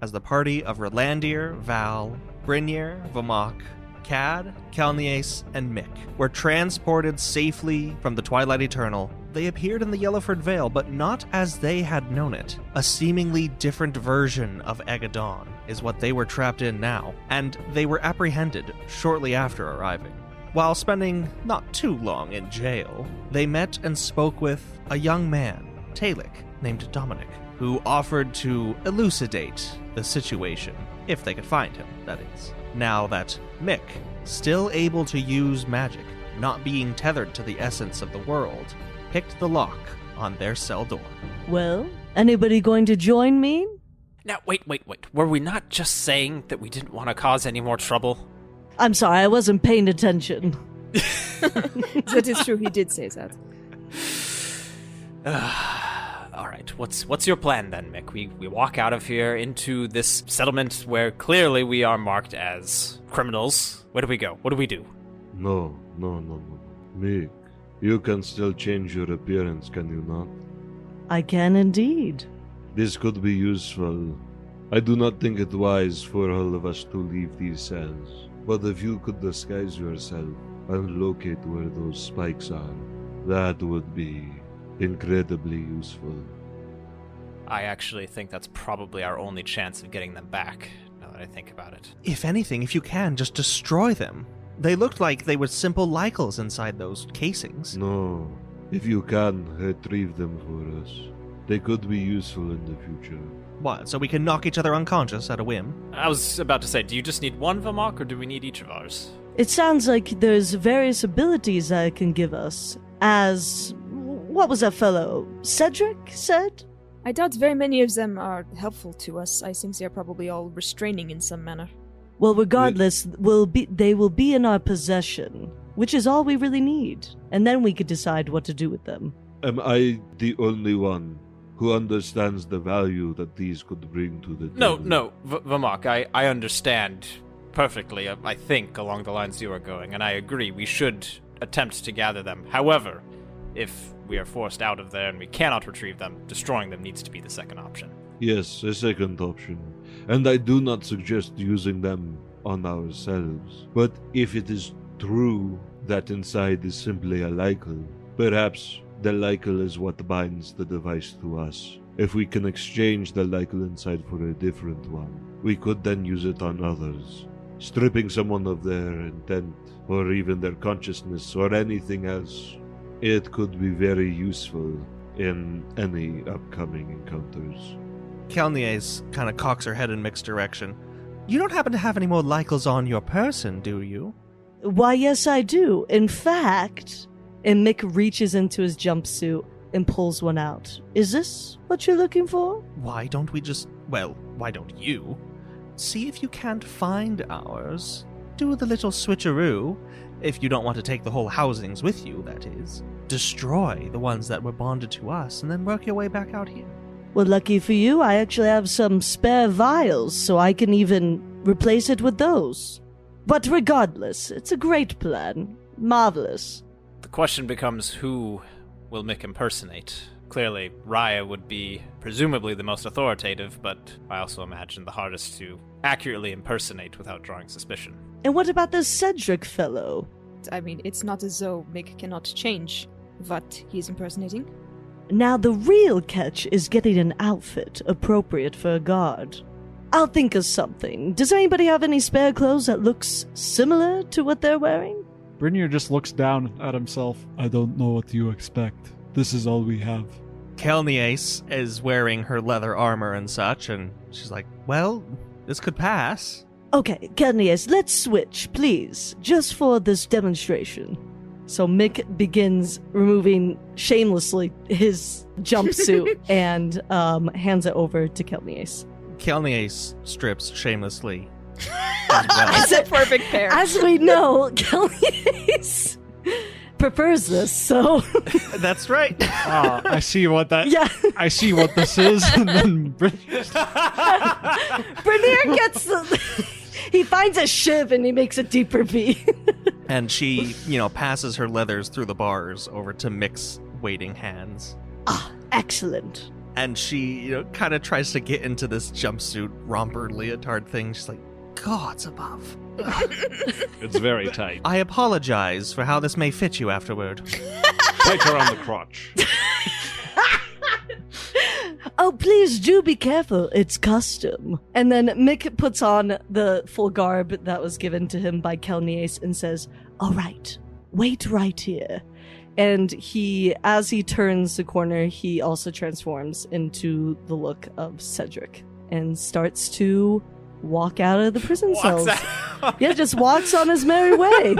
as the party of Rolandir, Val, Brynir, Vamok, Cad, Calnies, and Mick were transported safely from the Twilight Eternal. They appeared in the Yellowford Vale, but not as they had known it. A seemingly different version of Aegedon is what they were trapped in now, and they were apprehended shortly after arriving. While spending not too long in jail, they met and spoke with a young man, Talik, named Dominic, who offered to elucidate the situation, if they could find him, that is. Now that Mick, still able to use magic, not being tethered to the essence of the world, picked the lock on their cell door. Well, anybody going to join me? Now, wait. Were we not just saying that we didn't want to cause any more trouble? I'm sorry, I wasn't paying attention. That is true, he did say that. All right, what's your plan then, Mick? We walk out of here into this settlement where clearly we are marked as criminals. Where do we go? What do we do? No. Mick, you can still change your appearance, can you not? I can indeed. This could be useful. I do not think it wise for all of us to leave these cells. But if you could disguise yourself and locate where those spikes are, that would be incredibly useful. I actually think that's probably our only chance of getting them back, now that I think about it. If anything, if you can, just destroy them. They looked like they were simple Lycals inside those casings. No, if you can, retrieve them for us. They could be useful in the future. What, so we can knock each other unconscious at a whim? I was about to say, do you just need one Vamok, or do we need each of ours? It sounds like there's various abilities that it can give us. As... what was that fellow? Cedric said? I doubt very many of them are helpful to us. I think they're probably all restraining in some manner. Well, regardless, they will be in our possession, which is all we really need. And then we could decide what to do with them. Am I the only one who understands the value that these could bring to the table? No, Vamok, I understand perfectly, I think, along the lines you are going, and I agree, we should attempt to gather them. However, if we are forced out of there and we cannot retrieve them, destroying them needs to be the second option. Yes, a second option. And I do not suggest using them on ourselves. But if it is true that inside is simply a Lycal, perhaps the Lycal is what binds the device to us. If we can exchange the Lycal inside for a different one, we could then use it on others, stripping someone of their intent, or even their consciousness, or anything else. It could be very useful in any upcoming encounters. Calnies kind of cocks her head in Mick's direction. You don't happen to have any more Lycals on your person, do you? Why, yes, I do. In fact... And Mick reaches into his jumpsuit and pulls one out. Is this what you're looking for? Why don't we just... well, why don't you? See if you can't find ours. Do the little switcheroo. If you don't want to take the whole housings with you, that is. Destroy the ones that were bonded to us, and then work your way back out here. Well, lucky for you, I actually have some spare vials, so I can even replace it with those. But regardless, it's a great plan. Marvelous. The question becomes, who will Mick impersonate? Clearly, Raya would be presumably the most authoritative, but I also imagine the hardest to accurately impersonate without drawing suspicion. And what about this Cedric fellow? I mean, it's not as though Mick cannot change what he's impersonating. Now, the real catch is getting an outfit appropriate for a guard. I'll think of something. Does anybody have any spare clothes that looks similar to what they're wearing? Brynir just looks down at himself. I don't know what you expect. This is all we have. Calnies is wearing her leather armor and such, and she's like, well, this could pass. Okay, Calnies, let's switch, please, just for this demonstration. So Mick begins removing shamelessly his jumpsuit and hands it over to Calnies. Calnies strips shamelessly as well. It's a perfect pair. As we know, Calnies prefers this, so... That's right. I see what that... Yeah. I see what this is, and then Brynir gets the... He finds a shiv and he makes a deeper V. And she, passes her leathers through the bars over to Mick's waiting hands. Ah, excellent. And she, kind of tries to get into this jumpsuit romper leotard thing. She's like, gods above. It's very tight. I apologize for how this may fit you afterward. Take her on the crotch. Oh, please do be careful. It's custom. And then Mick puts on the full garb that was given to him by Kelnias and says, all right, wait right here. And as he turns the corner, he also transforms into the look of Cedric and starts to walk out of the prison cells. Yeah, just walks on his merry way.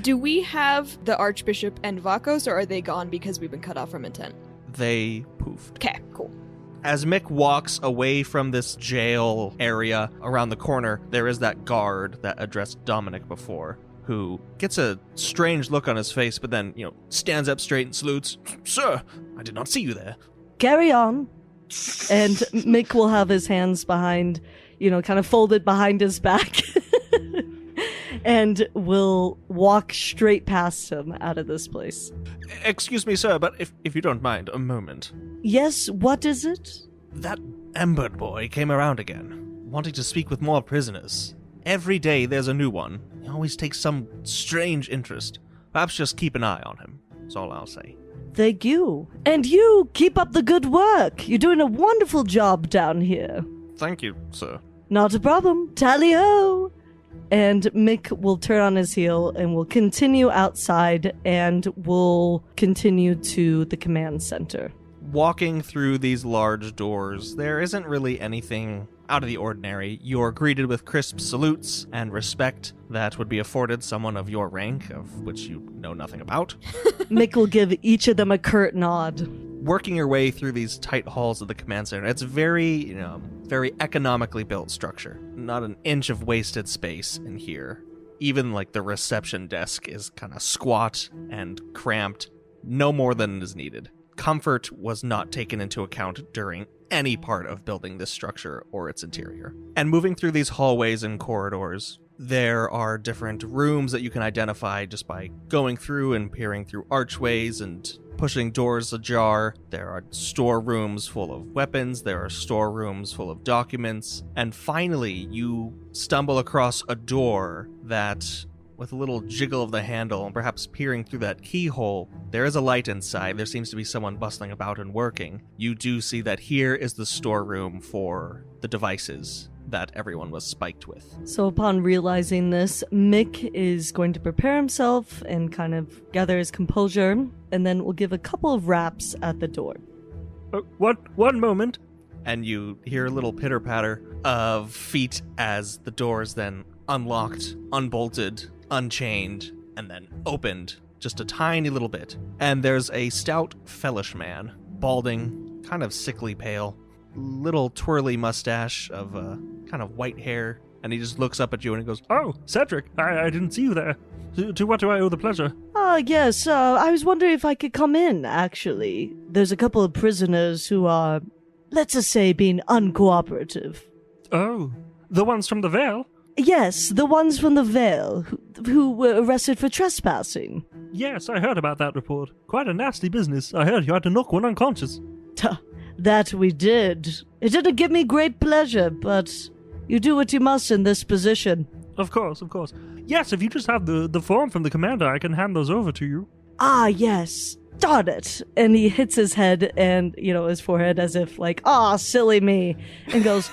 Do we have the Archbishop and Vakos, or are they gone because we've been cut off from intent? They poofed. Okay, cool. As Mick walks away from this jail area around the corner, there is that guard that addressed Dominic before, who gets a strange look on his face, but then, stands up straight and salutes. Sir, I did not see you there. Carry on. And Mick will have his hands behind, kind of folded behind his back. And will walk straight past him out of this place. Excuse me, sir, but if you don't mind, a moment. Yes, what is it? That Embered boy came around again, wanting to speak with more prisoners. Every day there's a new one. He always takes some strange interest. Perhaps just keep an eye on him. That's all I'll say. Thank you. And you, keep up the good work. You're doing a wonderful job down here. Thank you, sir. Not a problem. Tally-ho! And Mick will turn on his heel and will continue outside and will continue to the command center. Walking through these large doors, there isn't really anything out of the ordinary. You're greeted with crisp salutes and respect that would be afforded someone of your rank, of which you know nothing about. Mick will give each of them a curt nod. Working your way through these tight halls of the command center, it's very, very economically built structure. Not an inch of wasted space in here. Even like the reception desk is kind of squat and cramped, no more than is needed. Comfort was not taken into account during any part of building this structure or its interior. And moving through these hallways and corridors, there are different rooms that you can identify just by going through and peering through archways and pushing doors ajar. There are storerooms full of weapons, there are storerooms full of documents, and finally you stumble across a door that, with a little jiggle of the handle and perhaps peering through that keyhole, there is a light inside. There seems to be someone bustling about and working. You do see that here is the storeroom for the devices that everyone was spiked with. So upon realizing this, Mick is going to prepare himself and kind of gather his composure, and then will give a couple of raps at the door. One moment. And you hear a little pitter-patter of feet as the doors then unlocked, unbolted, unchained, and then opened just a tiny little bit. And there's a stout, fellish man, balding, kind of sickly pale, little twirly mustache of kind of white hair, and he just looks up at you and he goes, "Oh, Cedric, I didn't see you there. To what do I owe the pleasure?" Yes, I was wondering if I could come in, actually. There's a couple of prisoners who are, let's just say, being uncooperative. Oh, the ones from the Vale? Yes, the ones from the Vale, who were arrested for trespassing. Yes, I heard about that report. Quite a nasty business. I heard you had to knock one unconscious. That we did. It didn't give me great pleasure, but you do what you must in this position. Of course. Yes, if you just have the form from the commander, I can hand those over to you. Ah, yes. Darn it. And he hits his head and, his forehead as if like, silly me. And goes,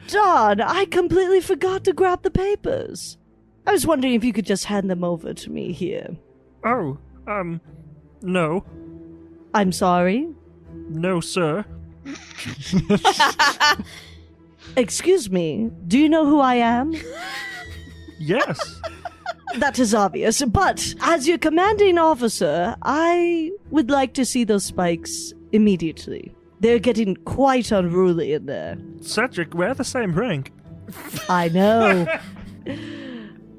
darn, I completely forgot to grab the papers. I was wondering if you could just hand them over to me here. Oh, no. I'm sorry? No, sir. Excuse me, do you know who I am? Yes. That is obvious, but as your commanding officer, I would like to see those spikes immediately. They're getting quite unruly in there. Cedric, we're the same rank. I know.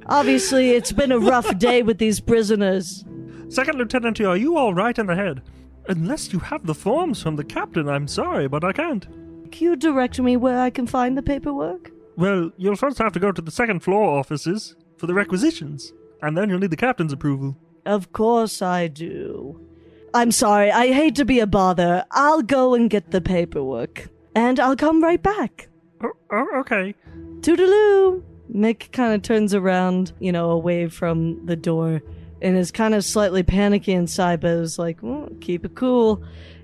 Obviously, it's been a rough day with these prisoners. Second Lieutenant, are you all right in the head? Unless you have the forms from the captain, I'm sorry, but I can't. Can you direct me where I can find the paperwork? Well, you'll first have to go to the second floor offices for the requisitions, and then you'll need the captain's approval. Of course I do. I'm sorry. I hate to be a bother. I'll go and get the paperwork. And I'll come right back. Oh, okay. Toodaloo. Mick kind of turns around, away from the door and is kind of slightly panicky inside, but is like, well, keep it cool.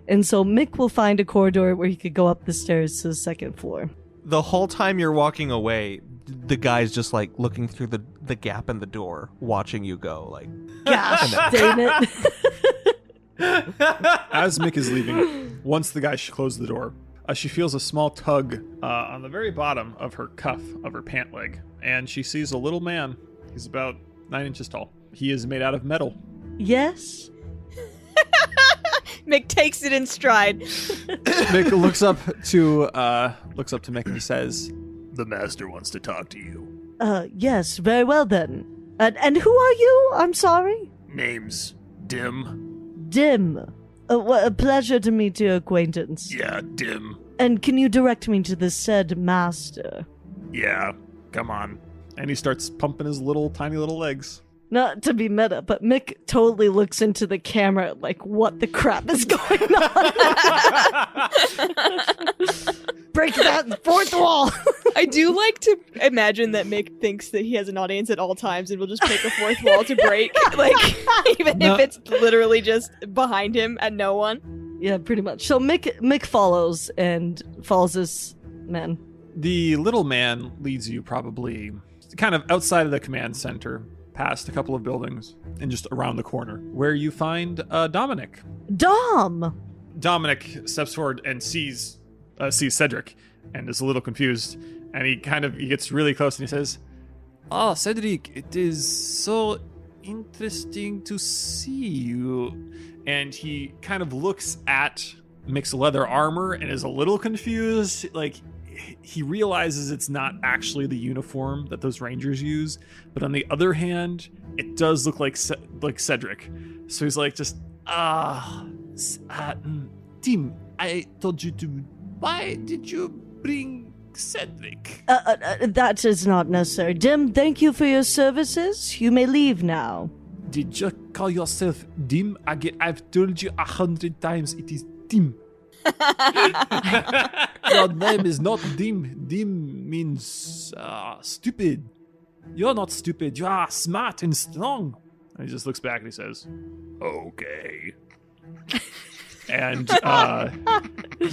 And so Mick will find a corridor where he could go up the stairs to the second floor. The whole time you're walking away, the guy's just like looking through the gap in the door, watching you go. Like, gosh, dang it. As Mick is leaving, once the guy closed the door, she feels a small tug on the very bottom of her cuff of her pant leg, and she sees a little man. He's about 9 inches tall. He is made out of metal. Yes? Mick takes it in stride. Mick looks up to Mick and he says, "The master wants to talk to you." Yes, very well then. And who are you? I'm sorry? Name's Dim. Dim. What a pleasure to meet your acquaintance. Yeah, Dim. And can you direct me to the said master? Yeah, come on. And he starts pumping his tiny little legs. Not to be meta, but Mick totally looks into the camera like, what the crap is going on? Break that fourth wall. I do like to imagine that Mick thinks that he has an audience at all times and will just pick a fourth wall to break. Like, even if it's literally just behind him and no one. Yeah, pretty much. So Mick follows this man. The little man leads you probably kind of outside of the command center, past a couple of buildings, and just around the corner, where you find Dominic. Dom! Dominic steps forward and sees Cedric and is a little confused, and he gets really close and he says, "Oh, Cedric, it is so interesting to see you." And he kind of looks at Mick's leather armor and is a little confused. Like, he realizes it's not actually the uniform that those rangers use, but on the other hand, it does look like Cedric. So he's like, Tim, I told you to. Why did you bring Cedric? That is not necessary. Dim, thank you for your services. You may leave now. Did you call yourself Dim? I've told you 100 times it is Dim. Your name is not Dim. Dim means stupid. You're not stupid. You are smart and strong. And he just looks back and he says, "Okay." And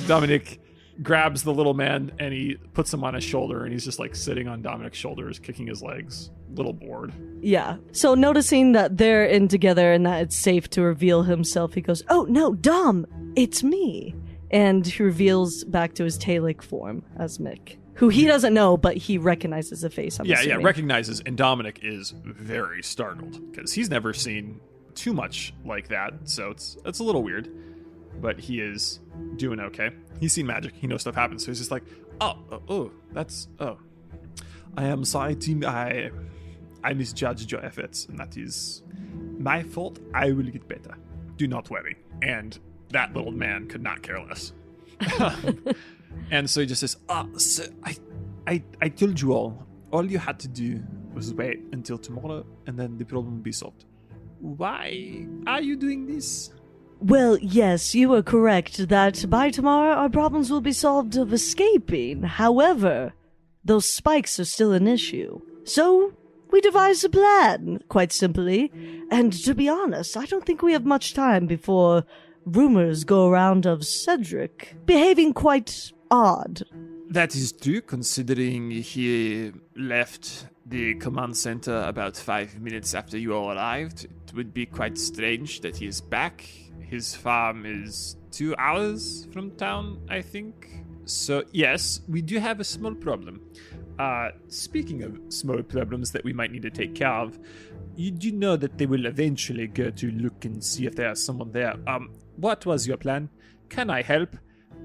Dominic grabs the little man and he puts him on his shoulder, and he's just like sitting on Dominic's shoulders, kicking his legs, little bored. Yeah. So noticing that they're in together and that it's safe to reveal himself, he goes, "Oh no, Dom, it's me." And he reveals back to his Talic form as Mick, who he doesn't know, but he recognizes the face. I'm assuming. Recognizes. And Dominic is very startled because he's never seen too much like that, so it's a little weird. But he is doing okay. He's seen magic. He knows stuff happens, so he's just like, I am sorry, team. I misjudged your efforts, and that is my fault. I will get better. Do not worry. And that little man could not care less. And so he just says, so I told you all you had to do was wait until tomorrow, and then the problem will be solved. Why are you doing this? Well, yes, you are correct that by tomorrow our problems will be solved of escaping. However, those spikes are still an issue. So we devised a plan, quite simply. And to be honest, I don't think we have much time before rumors go around of Cedric behaving quite odd. That is true, considering he left the command center about 5 minutes after you all arrived. It would be quite strange that he is back. His farm is 2 hours from town, I think. So, yes, we do have a small problem. Speaking of small problems that we might need to take care of, you do know that they will eventually go to look and see if there's someone there. What was your plan? Can I help?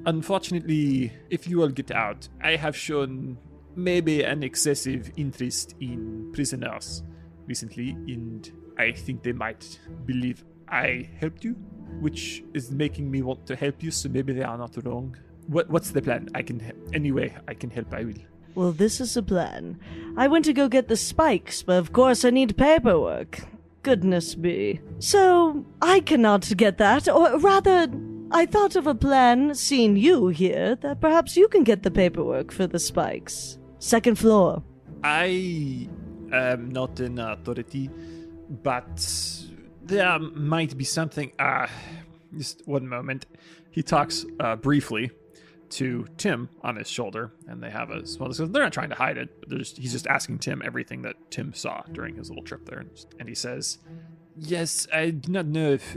Unfortunately, if you all get out, I have shown maybe an excessive interest in prisoners recently, and I think they might believe I helped you, which is making me want to help you, so maybe they are not wrong. What's the plan? Any way I can help, I will. Well, this is the plan. I went to go get the spikes, but of course I need paperwork. goodness me. So, I cannot get that, or rather, I thought of a plan, seeing you here, that perhaps you can get the paperwork for the spikes. Second floor. I am not an authority, but there might be something. Just one moment. He talks briefly to Tim on his shoulder, and they have a small discussion. They're not trying to hide it. He's just asking Tim everything that Tim saw during his little trip there. And he says, "Yes, I do not know if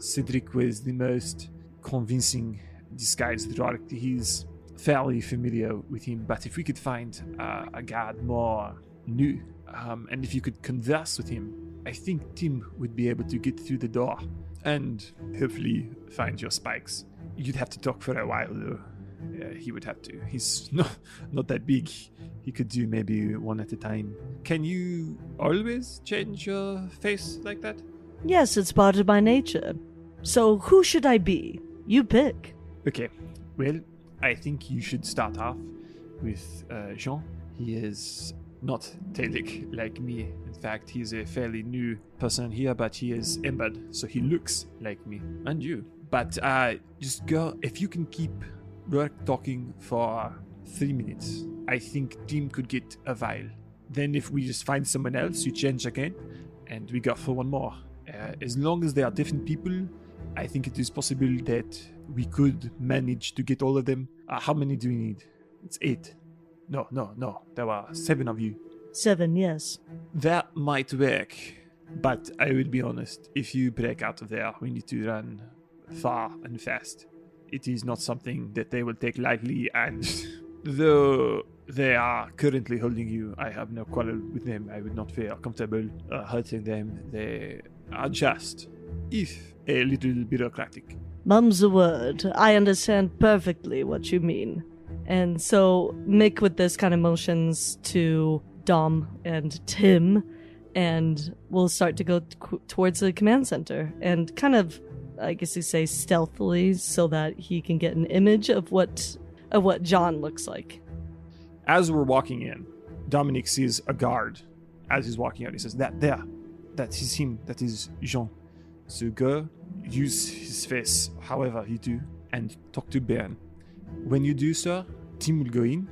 Cedric was the most convincing disguised Dwarf. He's fairly familiar with him, but if we could find a guard more new, and if you could converse with him, I think Tim would be able to get through the door and hopefully find your spikes. You'd have to talk for a while, though. He would have to. He's not that big. He could do maybe one at a time. Can you always change your face like that?" Yes, it's part of my nature. So who should I be? You pick. Okay, well, I think you should start off with Jean. He is not Talik like me. In fact, he's a fairly new person here, but he is embedded, so he looks like me and you. But just go, if you can keep work talking for 3 minutes, I think Tim could get a vial. Then if we just find someone else, you change again, and we go for one more. As long as they are different people, I think it is possible that we could manage to get all of them. How many do we need? It's 8. No. There were 7 of you. 7, yes. That might work, but I would be honest. If you break out of there, we need to run far and fast. It is not something that they will take lightly, and though they are currently holding you, I have no quarrel with them. I would not feel comfortable hurting them. They are just, if a little bureaucratic. Mum's a word. I understand perfectly what you mean. And so Mick with this kind of motions to Dom and Tim, and we'll start to go towards the command center and kind of, I guess you say, stealthily, so that he can get an image of what John looks like. As we're walking in, Dominic sees a guard. As he's walking out, he says, that is him, that is Jean. So go, use his face however you do, and talk to Ben. When you do so, Tim will go in,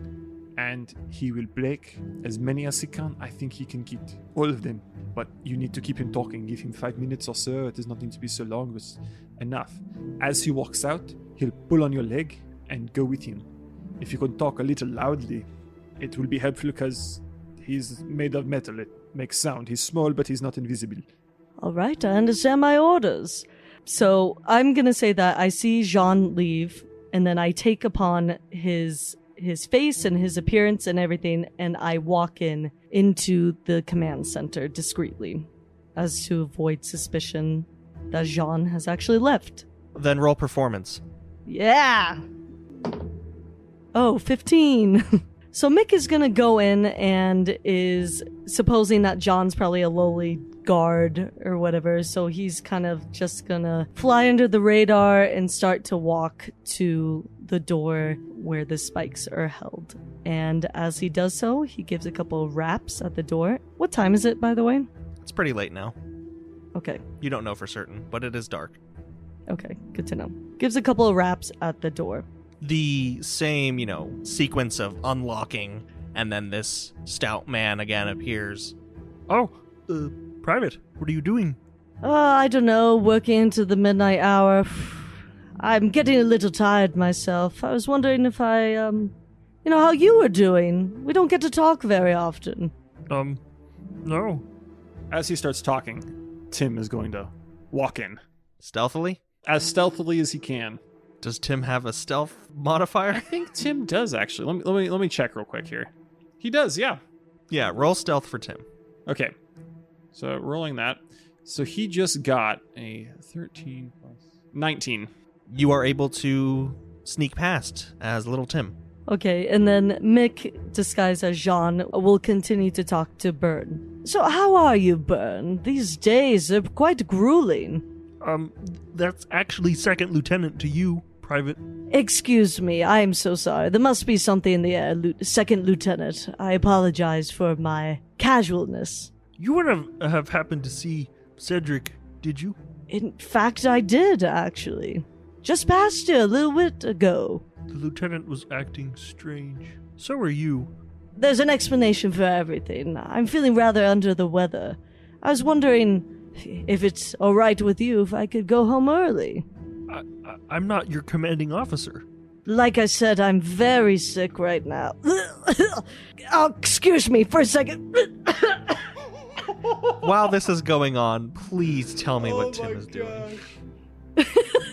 and he will break as many as he can. I think he can get all of them, but you need to keep him talking. Give him 5 minutes or so. It does not need to be so long, but enough. As he walks out, he'll pull on your leg and go with him. If you can talk a little loudly, it will be helpful because he's made of metal. It makes sound. He's small, but he's not invisible. All right, I understand my orders. So I'm going to say that I see Jean leave, and then I take upon his face and his appearance and everything, and I walk into the command center discreetly, as to avoid suspicion that Jean has actually left. Then roll performance. Yeah! Oh, 15. So Mick is gonna go in and is supposing that John's probably a lowly guard or whatever, so he's kind of just gonna fly under the radar and start to walk to the door where the spikes are held. And as he does so, he gives a couple of raps at the door. What time is it, by the way? It's pretty late now. Okay. You don't know for certain, but it is dark. Okay, good to know. Gives a couple of raps at the door. The same, sequence of unlocking, and then this stout man again appears. Oh, Private, what are you doing? I don't know, working into the midnight hour. I'm getting a little tired myself. I was wondering if how you were doing. We don't get to talk very often. No. As he starts talking, Tim is going to walk in. Stealthily? As stealthily as he can. Does Tim have a stealth modifier? I think Tim does, actually. Let me check real quick here. He does, yeah. Yeah, roll stealth for Tim. Okay. So, rolling that. So, he just got a 13 plus 19. You are able to sneak past as little Tim. Okay, and then Mick, disguised as Jean, will continue to talk to Byrne. So how are you, Byrne? These days are quite grueling. That's actually second lieutenant to you, Private. Excuse me, I'm so sorry. There must be something in the air, Second Lieutenant. I apologize for my casualness. You would have happened to see Cedric, did you? In fact, I did, actually. Just passed you a little bit ago. The lieutenant was acting strange. So are you. There's an explanation for everything. I'm feeling rather under the weather. I was wondering if it's all right with you if I could go home early. I'm not your commanding officer. Like I said, I'm very sick right now. Oh, excuse me for a second. While this is going on, please tell me what Tim is doing.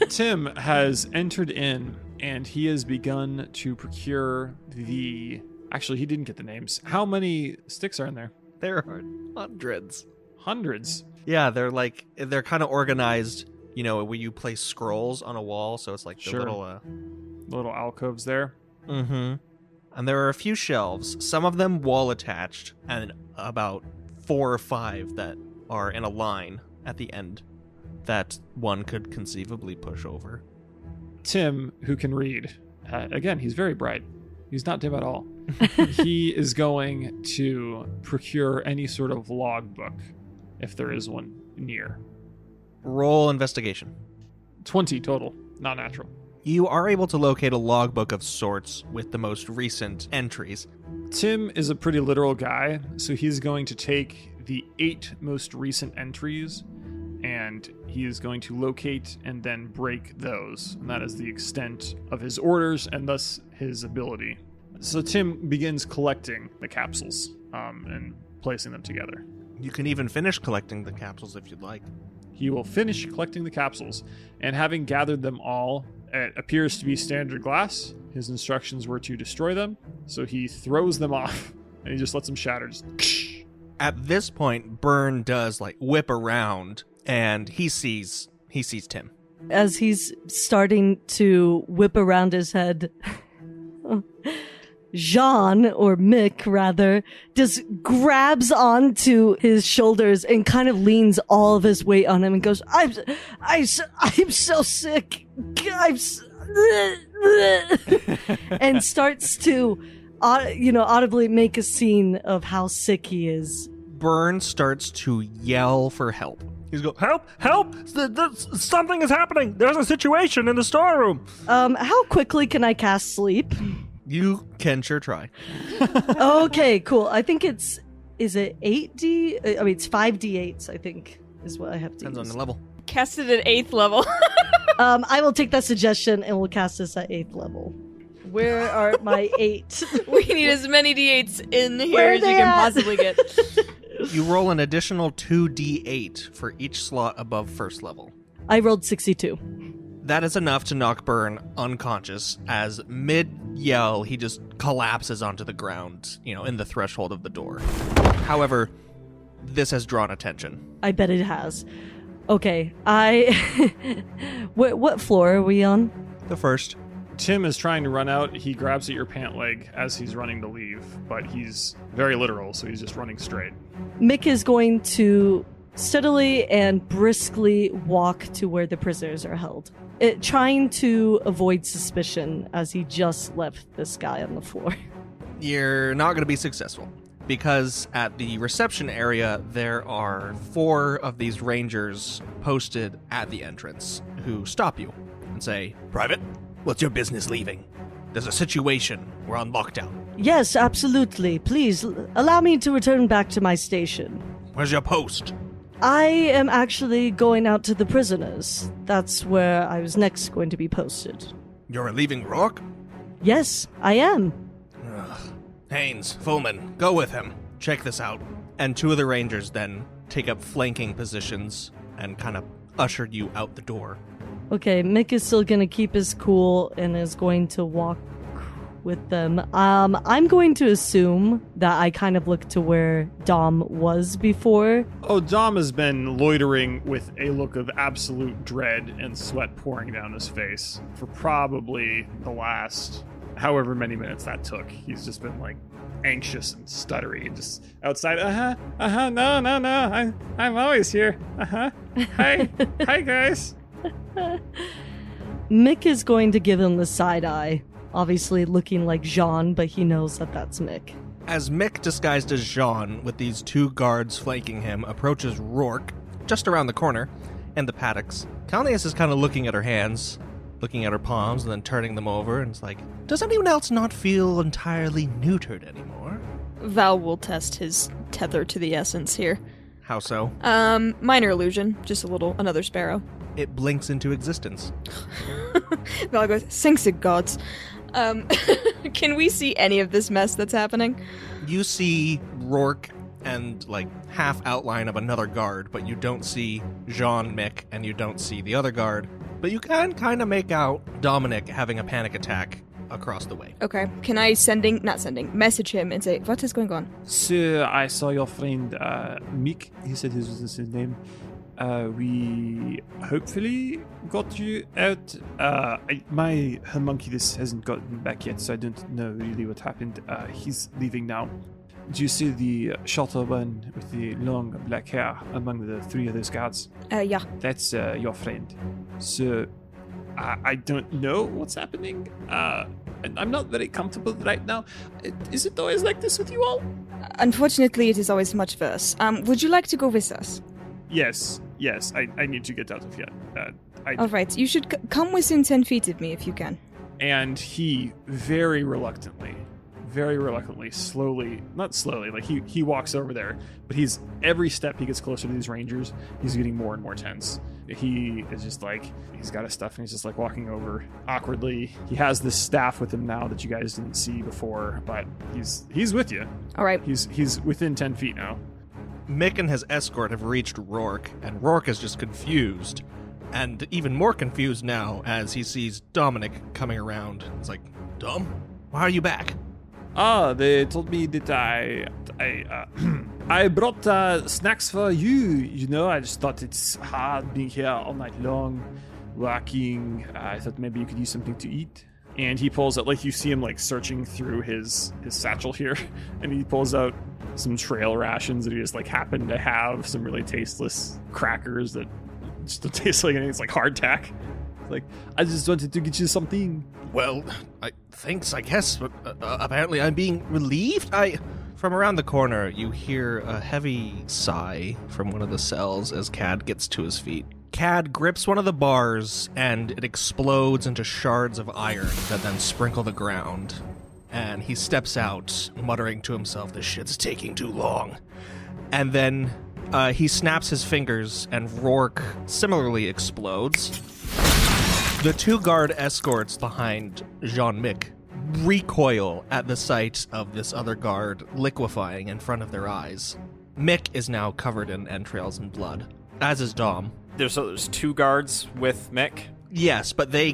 Tim has entered in, and he has begun to procure the... Actually, he didn't get the names. How many sticks are in there? There are hundreds. Hundreds. Yeah, they're kind of organized, you know, where you place scrolls on a wall, so it's like the Sure. Little alcoves there. Mm-hmm. And there are a few shelves, some of them wall attached, and about 4 or 5 that are in a line at the end that one could conceivably push over. Tim, who can read, again, he's very bright. He's not dim at all. He is going to procure any sort of logbook, if there is one near. Roll investigation. 20 total, not natural. You are able to locate a logbook of sorts with the most recent entries. Tim is a pretty literal guy, so he's going to take the 8 most recent entries, and he is going to locate and then break those. And that is the extent of his orders and thus his ability. So Tim begins collecting the capsules and placing them together. You can even finish collecting the capsules if you'd like. He will finish collecting the capsules, and having gathered them all, it appears to be standard glass. His instructions were to destroy them, so he throws them off, and he just lets them shatter. Just... At this point, Byrne does whip around, and he sees Tim. As he's starting to whip around his head, Jean, or Mick rather, just grabs onto his shoulders and kind of leans all of his weight on him and goes, I'm so sick. And starts to, audibly make a scene of how sick he is. Byrne starts to yell for help. He's going, help! Help! Something is happening! There's a situation in the storeroom! How quickly can I cast sleep? You can sure try. Okay, cool. I think is it 8D? I mean, it's 5D8s, I think, is what I have to Depends use. on the level. Cast it at 8th level. I will take that suggestion and we'll cast this at 8th level. Where are my 8? We need as many D8s in here Where as you they can at? possibly get. You roll an additional 2d8 for each slot above first level. I rolled 62. That is enough to knock Byrne unconscious as mid-yell he just collapses onto the ground, in the threshold of the door. However, this has drawn attention. I bet it has. Okay, what floor are we on? The first. Tim is trying to run out. He grabs at your pant leg as he's running to leave, but he's very literal, so he's just running straight. Mick is going to steadily and briskly walk to where the prisoners are held, trying to avoid suspicion as he just left this guy on the floor. You're not going to be successful, because at the reception area, there are 4 of these rangers posted at the entrance who stop you and say, "Private, what's your business leaving? There's a situation. We're on lockdown." Yes, absolutely. Please, allow me to return back to my station. Where's your post? I am actually going out to the prisoners. That's where I was next going to be posted. You're leaving Rourke? Yes, I am. Ugh. Haynes, Fullman, go with him. Check this out. And 2 of the rangers then take up flanking positions and kind of ushered you out the door. Okay, Mick is still going to keep his cool and is going to walk with them. I'm going to assume that I kind of look to where Dom was before. Oh, Dom has been loitering with a look of absolute dread and sweat pouring down his face for probably the last however many minutes that took. He's just been anxious and stuttery and just outside. No, I'm always here. Hi guys. Mick is going to give him the side eye, obviously looking like Jean, but he knows that that's Mick. As Mick, disguised as Jean, with these 2 guards flanking him, approaches Rourke, just around the corner, in the paddocks. Calneus is kind of looking at her hands, looking at her palms, and then turning them over, and it's like, does anyone else not feel entirely neutered anymore? Val will test his tether to the essence here. How so? Minor illusion. Just another sparrow. It blinks into existence. Val goes, thanks to gods. Can we see any of this mess that's happening? You see Rourke and, half outline of another guard, but you don't see Jean, Mick, and you don't see the other guard. But you can kind of make out Dominic having a panic attack across the way. Okay. Can I message him and say, what is going on? Sir, I saw your friend, Mick. He said this was his name. We hopefully got you out. My homunculus hasn't gotten back yet, so I don't know really what happened. He's leaving now. Do you see the shorter one with the long black hair among the three of those guards? Yeah. That's your friend. So, I don't know what's happening. And I'm not very comfortable right now. Is it always like this with you all? Unfortunately, it is always much worse. Would you like to go with us? Yes, I need to get out of here. All right, you should come within 10 feet of me if you can. And he very reluctantly, slowly, not slowly, he walks over there, but every step he gets closer to these rangers, he's getting more and more tense. He is just he's got his stuff and he's just walking over awkwardly. He has this staff with him now that you guys didn't see before, but he's with you. All right. He's within 10 feet now. Mick and his escort have reached Rourke, and Rourke is just confused. And even more confused now as he sees Dominic coming around. It's like, Dom, why are you back? They told me that I brought snacks for you. You know, I just thought it's hard being here all night long, working. I thought maybe you could use something to eat. And he pulls out, you see him searching through his satchel here, and he pulls out some trail rations that he just happened to have, some really tasteless crackers that just don't taste like anything. It's hardtack. I just wanted to get you something. Well, thanks, I guess, but apparently I'm being relieved. From around the corner, you hear a heavy sigh from one of the cells as Cad gets to his feet. Cad grips one of the bars, and it explodes into shards of iron that then sprinkle the ground. And he steps out, muttering to himself, this shit's taking too long. And then he snaps his fingers, and Rourke similarly explodes. The two guard escorts behind Jean-Mick recoil at the sight of this other guard liquefying in front of their eyes. Mick is now covered in entrails and blood, as is Dom. There's two guards with Mick? Yes, but they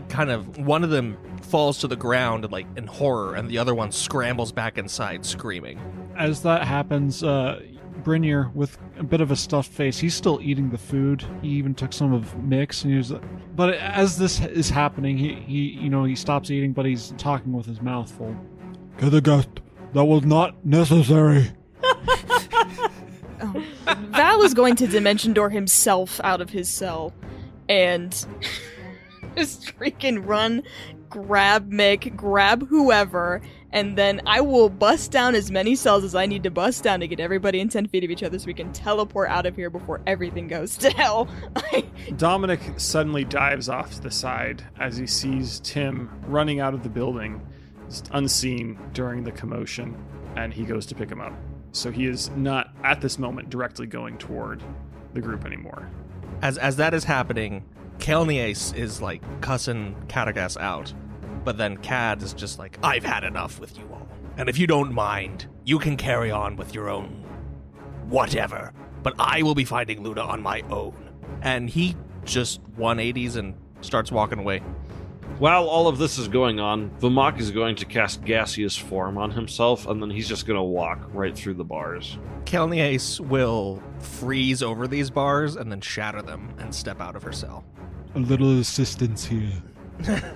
one of them falls to the ground in horror, and the other one scrambles back inside screaming. As that happens, Brynir, with a bit of a stuffed face, he's still eating the food. He even took some of Mick's, and but as this is happening, he stops eating, but he's talking with his mouth full. That was not necessary. Val is going to dimension door himself out of his cell and just freaking run, grab Mick, grab whoever, and then I will bust down as many cells as I need to bust down to get everybody in 10 feet of each other so we can teleport out of here before everything goes to hell. Dominic suddenly dives off to the side as he sees Tim running out of the building, just unseen during the commotion, and he goes to pick him up. So he is not, at this moment, directly going toward the group anymore. As that is happening, Kelniace is cussing Cadagas out. But then Cad is just I've had enough with you all. And if you don't mind, you can carry on with your own whatever. But I will be finding Luna on my own. And he just 180s and starts walking away. While all of this is going on, Vamok is going to cast gaseous form on himself, and then he's just going to walk right through the bars. Kelniace will freeze over these bars and then shatter them and step out of her cell. A little assistance here.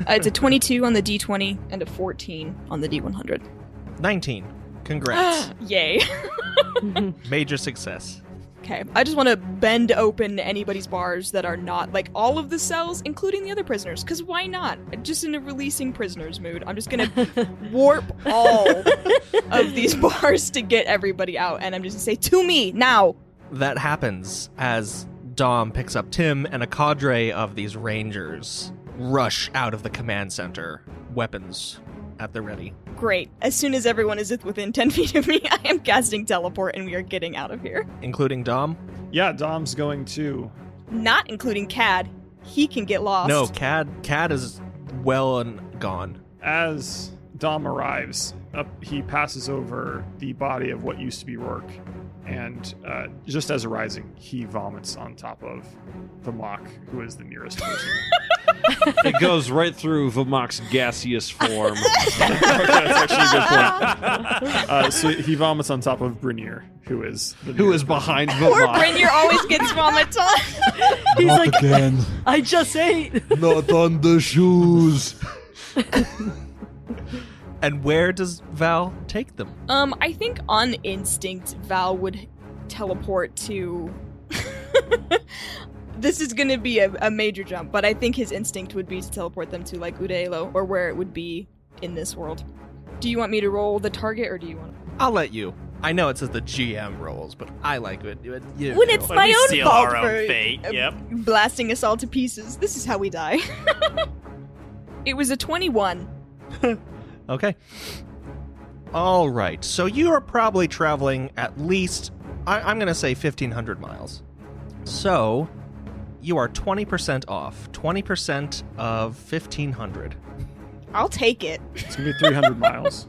It's a 22 on the D20 and a 14 on the D100. 19. Congrats. Yay. Major success. Okay, I just want to bend open anybody's bars that are not, all of the cells, including the other prisoners, because why not? Just in a releasing prisoners mood. I'm just going to warp all of these bars to get everybody out, and I'm just going to say, to me, now! That happens as Dom picks up Tim, and a cadre of these rangers rush out of the command center, weapons at the ready. Great. As soon as everyone is within 10 feet of me, I am casting teleport and we are getting out of here. Including Dom? Yeah, Dom's going too. Not including Cad. He can get lost. No, Cad is well and gone. As Dom arrives, he passes over the body of what used to be Rourke, and just as arising, he vomits on top of Vamok, who is the nearest person. It goes right through Vamok's gaseous form. That's actually a good point. So he vomits on top of Brinier, who is behind Poor Vamok. Brinier always gets vomit on. He's Not like, again. I just ate. Not on the shoes. And where does Val take them? I think on instinct, Val would teleport to... This is going to be a major jump, but I think his instinct would be to teleport them to, like, Udaelo, or where it would be in this world. Do you want me to roll the target, or do you want to... I'll let you. I know it says the GM rolls, but I like it. When it's my we own seal fault our own for fate, yep. blasting us all to pieces. This is how we die. It was a 21. Okay. All right. So you are probably traveling at least, I'm going to say 1,500 miles. So you are 20% off. 20% of 1,500. I'll take it. It's going to be 300 miles.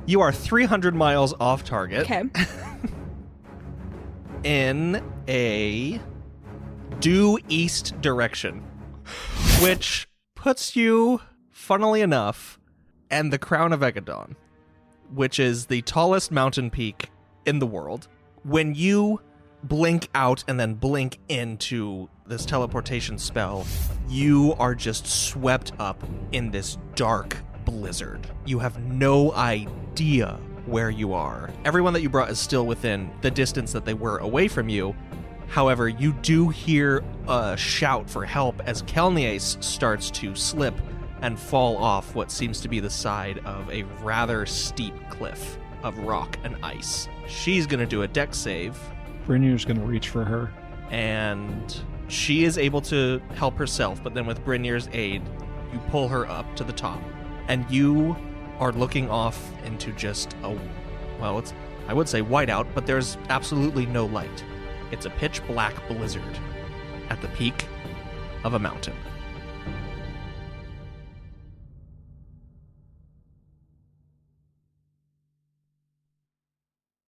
You are 300 miles off target. Okay. In a due east direction, which puts you, funnily enough, and the crown of Aegedon, which is the tallest mountain peak in the world. When you blink out and then blink into this teleportation spell, you are just swept up in this dark blizzard. You have no idea where you are. Everyone that you brought is still within the distance that they were away from you. However, you do hear a shout for help as Kelnias starts to slip and fall off what seems to be the side of a rather steep cliff of rock and ice. She's going to do a dex save. Brinier's going to reach for her. And she is able to help herself, but then with Brinier's aid, you pull her up to the top. And you are looking off into just it's, I would say whiteout, but there's absolutely no light. It's a pitch black blizzard at the peak of a mountain.